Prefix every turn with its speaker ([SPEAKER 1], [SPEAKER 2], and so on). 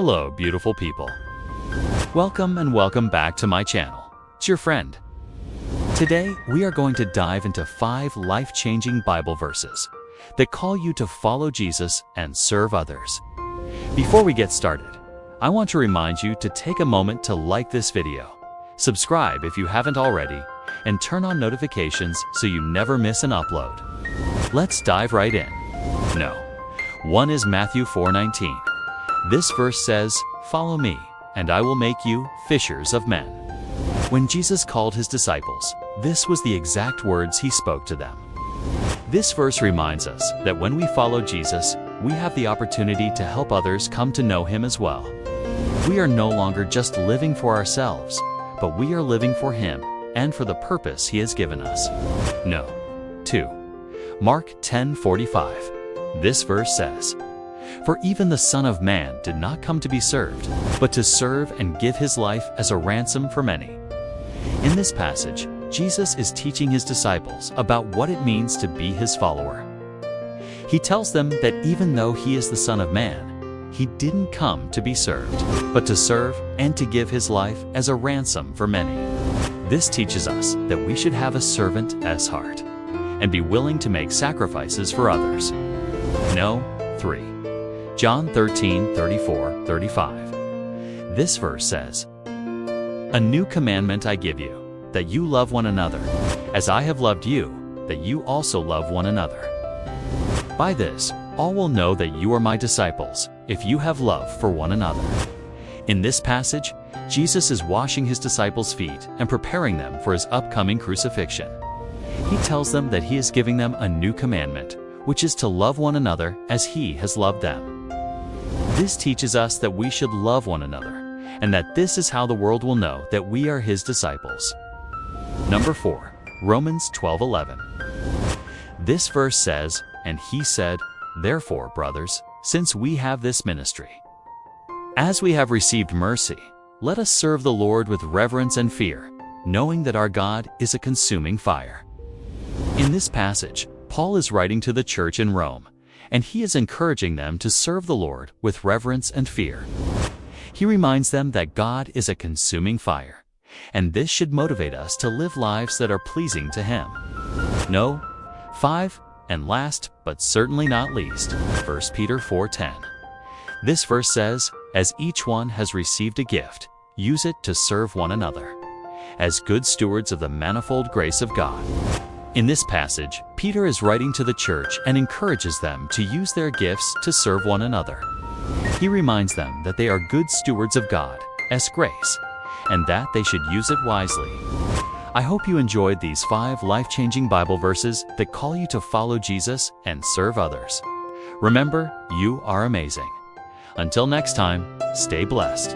[SPEAKER 1] Hello, beautiful people. Welcome and welcome back to my channel. It's your friend. Today, we are going to dive into 5 life-changing Bible verses that call you to follow Jesus and serve others. Before we get started, I want to remind you to take a moment to like this video, subscribe if you haven't already, and turn on notifications so you never miss an upload. Let's dive right in. One is Matthew 4:19. This verse says, "Follow me, and I will make you fishers of men." When Jesus called his disciples, this was the exact words he spoke to them. This verse reminds us that when we follow Jesus, we have the opportunity to help others come to know him as well. We are no longer just living for ourselves, but we are living for him and for the purpose he has given us. 2. Mark 10:45. This verse says, "For even the Son of Man did not come to be served, but to serve and give his life as a ransom for many." In this passage, Jesus is teaching his disciples about what it means to be his follower. He tells them that even though he is the Son of Man, he didn't come to be served, but to serve and to give his life as a ransom for many. This teaches us that we should have a servant-as heart and be willing to make sacrifices for others. 3. John 13:34-35. This verse says, "A new commandment I give you, that you love one another, as I have loved you, that you also love one another. By this, all will know that you are my disciples, if you have love for one another." In this passage, Jesus is washing his disciples' feet and preparing them for his upcoming crucifixion. He tells them that he is giving them a new commandment, which is to love one another as he has loved them. This teaches us that we should love one another, and that this is how the world will know that we are his disciples. 4. Romans 12:11. This verse says, "And he said, Therefore, brothers, since we have this ministry, as we have received mercy, let us serve the Lord with reverence and fear, knowing that our God is a consuming fire." In this passage, Paul is writing to the church in Rome, and he is encouraging them to serve the Lord with reverence and fear. He reminds them that God is a consuming fire, and this should motivate us to live lives that are pleasing to him. 5. And last, but certainly not least, 1 Peter 4:10. This verse says, "As each one has received a gift, use it to serve one another, as good stewards of the manifold grace of God." In this passage, Peter is writing to the church and encourages them to use their gifts to serve one another. He reminds them that they are good stewards of God as grace, and that they should use it wisely. I hope you enjoyed these 5 life-changing Bible verses that call you to follow Jesus and serve others. Remember, you are amazing. Until next time, stay blessed.